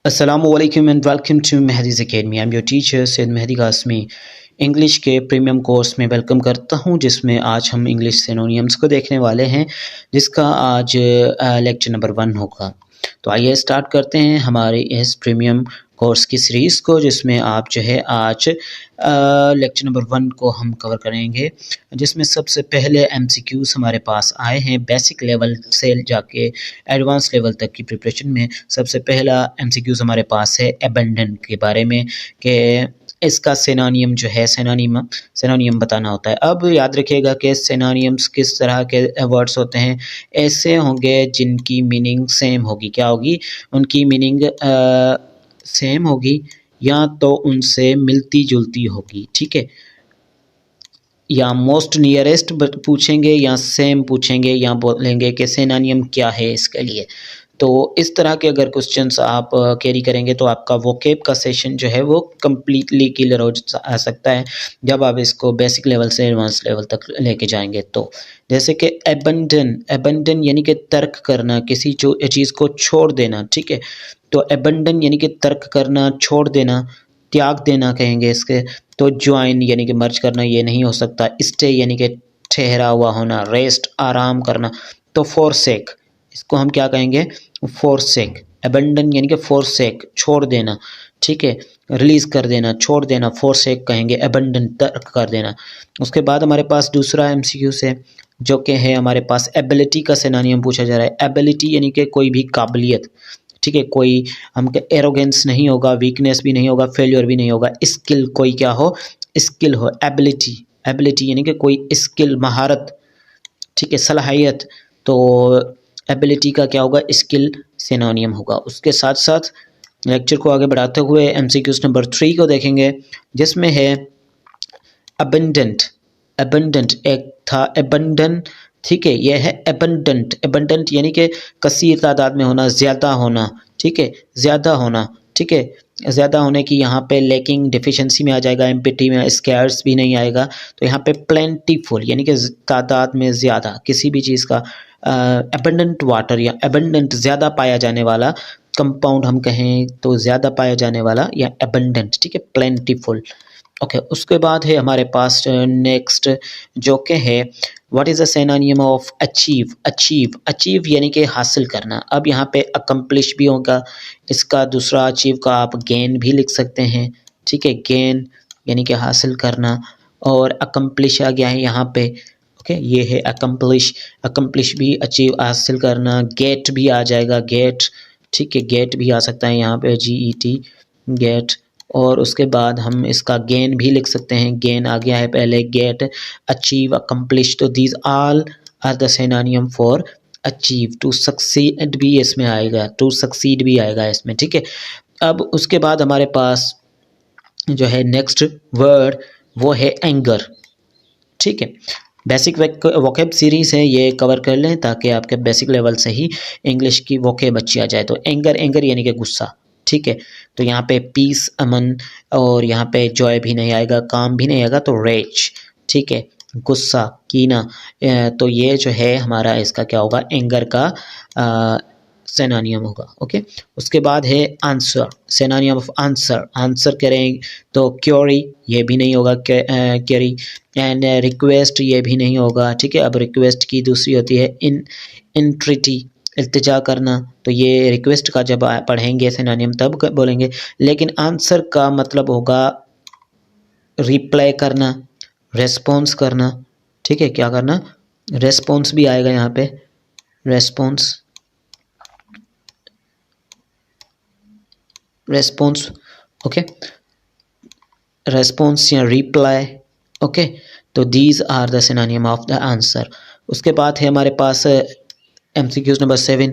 Assalamualaikum and welcome to Mehdi's Academy. I'm your teacher Said Mehdi Qasmi. English के premium course में welcome करता हूं, जिसमें आज हम इंग्लिश सिनोनिम्स को देखने वाले हैं, जिसका आज लेक्चर नंबर 1 होगा। तो आइए स्टार्ट करते हैं हमारे इस प्रीमियम कोर्स की सीरीज़ को, जिसमें आप जो है आज लेक्चर नंबर 1 को हम कवर करेंगे, जिसमें सबसे पहले एमसीक्यूज़ हमारे पास आए हैं। बेसिक लेवल से जाके एडवांस लेवल तक की प्रिपरेशन में सबसे पहला एमसीक्यूज़ हमारे पास है अबंडन के बारे में, कि इसका सिनोनिम जो है सिनोनिम बताना होता है। अब याद रखिएगा कि सिनोनिम्स किस तरह के वर्ड्स होते हैं। ऐसे होंगे जिनकी मीनिंग सेम होगी। क्या होगी? उनकी मीनिंग सेम होगी या तो उनसे मिलती जुलती होगी, ठीक है। या मोस्ट नियरेस्ट पूछेंगे या सेम पूछेंगे या बोलेंगे कि सिनोनिम क्या है इसके लिए। तो इस तरह के अगर क्वेश्चंस आप कैरी करेंगे तो आपका वोकेब का सेशन जो है वो कम्प्लीटली क्लियर हो सकता है, जब आप इसको बेसिक लेवल से एडवांस लेवल तक लेके जाएंगे। तो जैसे कि एबंडन यानी कि तर्क करना, किसी जो चीज़ को छोड़ देना, ठीक है। तो एबंडन यानी कि तर्क करना, छोड़ देना, त्याग देना कहेंगे इसके। तो ज्वाइन यानी कि मर्ज करना, ये नहीं हो सकता। स्टे यानी कि ठहरा हुआ होना, रेस्ट आराम करना। तो फॉरसेक, इसको हम क्या कहेंगे? फॉरसेक। अबंडन यानी कि फॉरसेक, छोड़ देना, ठीक है। रिलीज कर देना, छोड़ देना, फॉरसेक कहेंगे। अबंडन तर्क कर देना। उसके बाद हमारे पास दूसरा एमसीक्यू है, जो कि है हमारे पास एबिलिटी का सिनोनिम पूछा जा रहा है। एबिलिटी यानी कि कोई भी काबिलियत, ठीक है। कोई हम एरोगेंस नहीं होगा, वीकनेस भी नहीं होगा, फेलियर भी नहीं होगा। स्किल, कोई क्या हो? स्किल हो। एबिलिटी यानी कि कोई स्किल, महारत, ठीक है, सलाहियत। तो एबिलिटी का क्या होगा? स्किल सिनोनिम होगा। उसके साथ साथ लेक्चर को आगे बढ़ाते हुए एमसीक्यूज नंबर 3 को देखेंगे, जिसमें है अबंडेंट एक था अबंडन, ठीक है। यह है अबंडेंट यानी कि कसीर तादाद में होना, ज़्यादा होना, ठीक है, ज़्यादा होना, ठीक है। ज़्यादा होने की यहाँ पे लैकिंग, डिफिशेंसी में आ जाएगा, एम्पिटी में, स्कैर्स भी नहीं आएगा। तो यहाँ पे प्लेंटीफुल यानी कि तादाद में ज़्यादा किसी भी चीज़ का। अबंडेंट वाटर या अबंडेंट ज़्यादा पाया जाने वाला, कंपाउंड हम कहें तो ज़्यादा पाया जाने वाला, या अबंडेंट, ठीक है, प्लेंटीफुल। ओके, उसके बाद है हमारे पास नेक्स्ट, जो कि है what is the synonym of achieve यानी कि हासिल करना। अब यहाँ पे अकम्प्लिश भी होगा, इसका दूसरा अचीव का आप गेन भी लिख सकते हैं, ठीक है। गेन यानी कि हासिल करना, और अकम्प्लिश आ गया है यहाँ पे। ओके, ये है अकम्प्लिश भी अचीव, हासिल करना। गेट भी आ जाएगा, गेट, ठीक है, गेट भी आ सकता है यहाँ पे, GET, गेट। और उसके बाद हम इसका गेन भी लिख सकते हैं, गेन आ गया है पहले, गेट, अचीव, अकम्प्लिश। तो these all are the synonym for achieve. To succeed भी इसमें आएगा, टू सक्सीड भी आएगा इसमें, ठीक है। अब उसके बाद हमारे पास जो है नेक्स्ट वर्ड, वो है एंगर, ठीक है। बेसिक वोकेब सीरीज़ है, ये कवर कर लें ताकि आपके बेसिक लेवल से ही इंग्लिश की वोकेब अच्छी आ जाए। तो एंगर यानी कि गुस्सा, ठीक है। तो यहाँ पे पीस, अमन, और यहाँ पे जॉय भी नहीं आएगा, काम भी नहीं आएगा। तो रेज, ठीक है, गुस्सा, कीना। तो ये जो है हमारा, इसका क्या होगा? एंगर का सिनोनिम होगा। ओके, उसके बाद है आंसर, सिनोनिम ऑफ आंसर करें तो क्योरी, ये भी नहीं होगा, क्योरी। एंड रिक्वेस्ट, ये भी नहीं होगा, ठीक है। अब रिक्वेस्ट की दूसरी होती है इंट्रिटी, इल्तिजा करना। तो ये रिक्वेस्ट का जब पढ़ेंगे सिनोनिम तब बोलेंगे, लेकिन आंसर का मतलब होगा रिप्लाई करना, रेस्पॉन्स करना, ठीक है। क्या करना? रेस्पॉन्स भी आएगा यहाँ पे, रेस्पॉन्स, ओके, रेस्पॉन्स या रिप्लाई, ओके। तो these are the synonym of the answer. उसके बाद है हमारे पास एमसीक्यूज नंबर 7,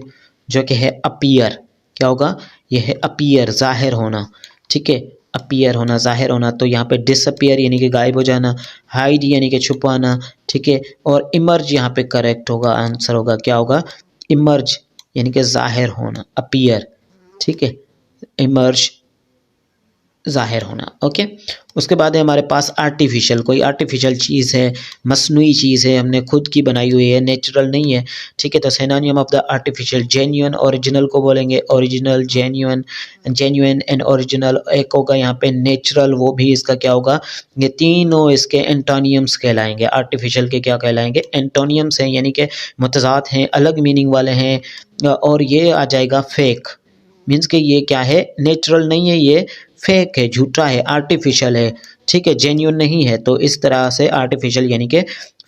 जो कि है अपीयर। क्या होगा? यह है अपीयर, जाहिर होना, ठीक है, अपीयर होना, जाहिर होना। तो यहाँ पे डिसअपीयर यानी कि गायब हो जाना, हाइड यानी कि छुपाना, ठीक है। और इमर्ज यहाँ पे करेक्ट होगा, आंसर होगा, क्या होगा? इमर्ज यानी कि जाहिर होना, अपीयर, ठीक है, इमर्ज। ज़ाहिर होना। ओके, उसके बाद है हमारे पास आर्टिफिशियल, कोई आर्टिफिशियल चीज़ है, मसनूई चीज़ है, हमने खुद की बनाई हुई है, नेचुरल नहीं है, ठीक है। तो synonym of the artificial genuine, original को बोलेंगे original, genuine, genuine and original. एक होगा यहाँ पे नेचुरल, वो भी इसका क्या होगा, ये तीनों इसके एंटोनियम्स कहलाएंगे। आर्टिफिशियल के क्या कहलाएंगे, एंटोनियम्स हैं, यानी कि मुतज़ाद हैं, अलग मीनिंग वाले हैं। और ये आ जाएगा फेक, मीन्स कि ये क्या है, नेचुरल नहीं है, ये फेक है, झूठा है, आर्टिफिशियल है, ठीक है, जेन्युइन नहीं है। तो इस तरह से आर्टिफिशियल यानी कि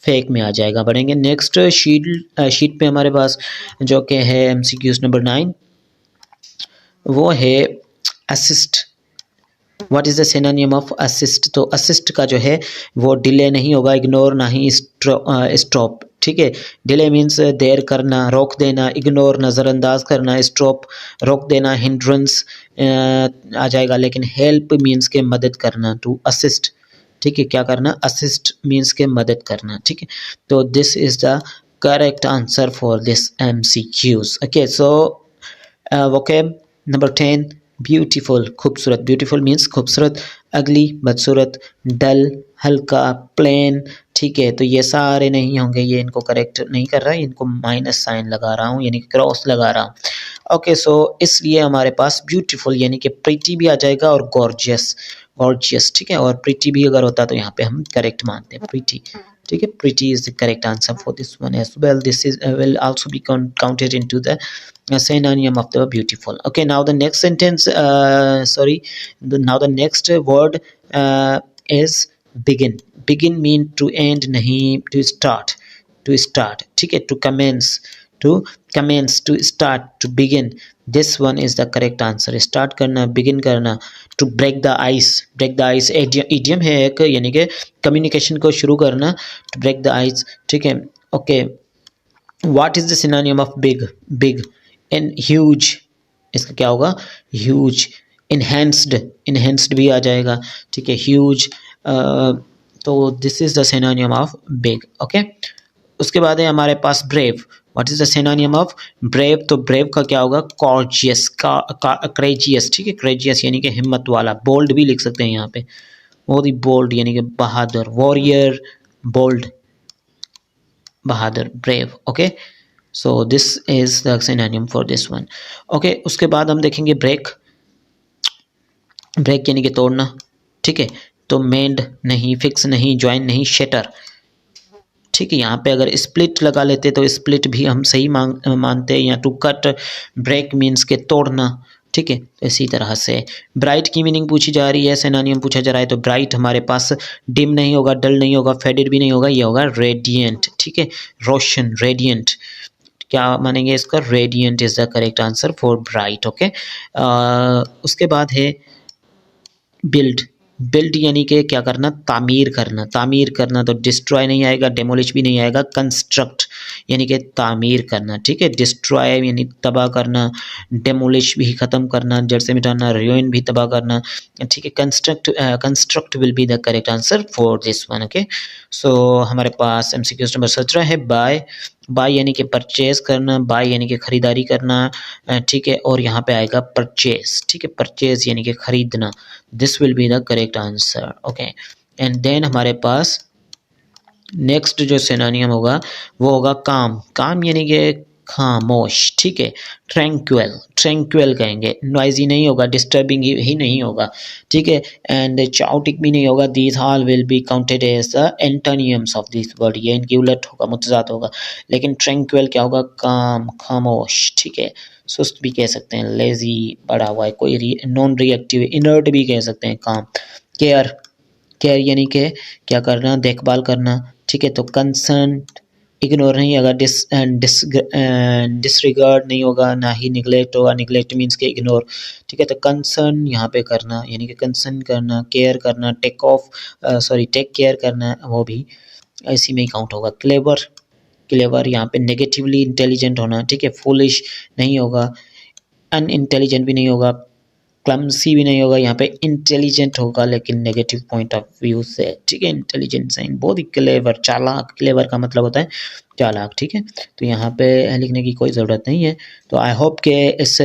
फेक में आ जाएगा। बढ़ेंगे नेक्स्ट शीट पे हमारे पास जो कि है एमसीक्यूज नंबर 9, वो है assist. What is the synonym of assist? तो असिस्ट का जो है वो डिले नहीं होगा, इग्नोर ना ही स्टॉप, ठीक है। डिले मीन्स देर करना, रोक देना, इग्नोर नज़रअंदाज करना, स्टॉप रोक देना, हिंड्रेंस आ जाएगा। लेकिन हेल्प मीन्स के मदद करना, टू असिस्ट, ठीक है, क्या करना, असिस्ट मीन्स के मदद करना, ठीक है। तो this is the correct answer for this MCQs। Okay, so vocab number 10, beautiful, खूबसूरत। ब्यूटीफुल मीन्स खूबसूरत, अगली बदसूरत, डल हल्का, प्लेन, ठीक है। तो ये सारे नहीं होंगे, ये इनको करेक्ट नहीं कर रहा है, इनको माइनस साइन लगा रहा हूँ, यानी क्रॉस लगा रहा हूँ। ओके, सो इसलिए हमारे पास ब्यूटीफुल यानी कि प्रीटी भी आ जाएगा और गॉर्जियस, गॉर्जियस, ठीक है। और प्रीटी भी अगर होता तो यहाँ पे हम करेक्ट मानते हैं, प्रीटी, ठीक है। Pretty is the correct answer for this one as well. This is will also be counted into the synonym of the beautiful. Okay, now the next sentence, now the next word is begin. Begin mean to end, nahi to start, to start, ठीक है, to commence, to commence, to start, to begin. This one is the correct answer. start करना, begin करना, to break the ice. break the ice idiom है एक, यानी कि communication को शुरू करना, to break the ice, ठीक है। okay, what is the synonym of big? big and huge, इसका क्या होगा, huge, enhanced, enhanced भी आ जाएगा, ठीक है, huge। तो this is the synonym of big। okay, उसके बाद है हमारे पास brave। what is the synonym of brave? तो brave का क्या होगा, courageous, courageous, ठीक है, courageous यानी कि हिम्मत वाला, bold भी लिख सकते हैं यहाँ पे, बहुत ही bold यानी कि बहादुर, warrior, bold, Bahadur, brave। okay, so this is the synonym for this one। okay, उसके बाद हम देखेंगे break। break यानी कि तोड़ना, ठीक है। तो mend नहीं, fix नहीं, join नहीं, shatter, ठीक है। यहाँ पे अगर split लगा लेते तो split भी हम सही मानते हैं, या to cut, break means के तोड़ना, ठीक है। तो इसी तरह से ब्राइट की मीनिंग पूछी जा रही है, सिनोनिम पूछा जा रहा है। तो ब्राइट हमारे पास डिम नहीं होगा, डल नहीं होगा, फेडेड भी नहीं होगा, ये होगा रेडियंट, ठीक है, रोशन, रेडियंट, क्या मानेंगे इसका, radiant is the correct answer for bright. Okay, उसके बाद है बिल्ड। बिल्ड यानी कि क्या करना, तामीर करना, तामीर करना। तो डिस्ट्रॉय नहीं आएगा, डेमोलिश भी नहीं आएगा, कंस्ट्रक्ट यानी कि तामीर करना, ठीक है। डिस्ट्रॉय यानी तबाह करना, डेमोलिश भी ख़त्म करना, जड़ से मिटाना, रुइन भी तबाह करना, ठीक है। Construct, construct will be the correct answer for this one. Okay, so हमारे पास MCQ नंबर 17 है बाय। बाय यानी कि परचेज करना, बाय यानी कि खरीदारी करना, ठीक है। और यहाँ पे आएगा परचेज, ठीक है, परचेज यानी कि खरीदना। This will be the correct answer. Okay, and then हमारे पास नेक्स्ट जो सिनोनिम होगा वो होगा काम। काम यानी कि खामोश, ठीक है। ट्रैंक्विल, ट्रैंक्विल कहेंगे, नॉइजी नहीं होगा, डिस्टर्बिंग ही नहीं होगा, ठीक है। एंड चाउटिक भी नहीं होगा। These all will be counted as the antonyms of this word, ये इनकी उलट होगा, मुतज़ाद होगा। लेकिन ट्रैंक्विल क्या होगा, काम, खामोश, ठीक है। सुस्त भी कह सकते हैं, लेजी पड़ा हुआ है, कोई नॉन रिएक्टिव, इनर्ट भी कह सकते हैं काम। केयर, केयर यानी कि क्या करना, देखभाल करना, ठीक है। तो कंसर्न, इग्नोर नहीं होगा, डिसरिगार्ड नहीं होगा, ना ही निगलेक्ट होगा, निगलेक्ट मीन्स के इग्नोर, ठीक है। तो कंसर्न यहाँ पे करना यानी कि कंसर्न करना, केयर करना, टेक केयर करना, वो भी इसी में ही काउंट होगा। क्लेवर, क्लेवर यहाँ पे नेगेटिवली इंटेलिजेंट होना, ठीक है। फुलिश नहीं होगा, अनइंटेलिजेंट भी नहीं होगा, क्लमसी भी नहीं होगा, यहाँ पे इंटेलिजेंट होगा लेकिन नेगेटिव पॉइंट ऑफ व्यू से, ठीक है। इंटेलिजेंट साइन, बहुत ही क्लेवर, चालाक, क्लेवर का मतलब होता है चालाक, ठीक है। तो यहाँ पे लिखने की कोई ज़रूरत नहीं है। तो आई होप के इस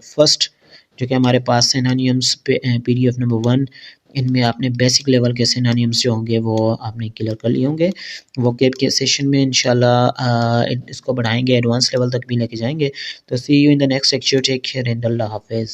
फर्स्ट जो कि हमारे पास सिनोनिम्स पे PDF नंबर 1, इनमें आपने बेसिक लेवल के सिनोनिम्स जो होंगे वो आपने क्लियर कर लिए होंगे। वोकैब के सेशन में इंशाल्लाह इसको बढ़ाएंगे, एडवांस लेवल तक भी लेके जाएंगे। तो see you in the next lecture, take care and अल्लाह हाफिज़।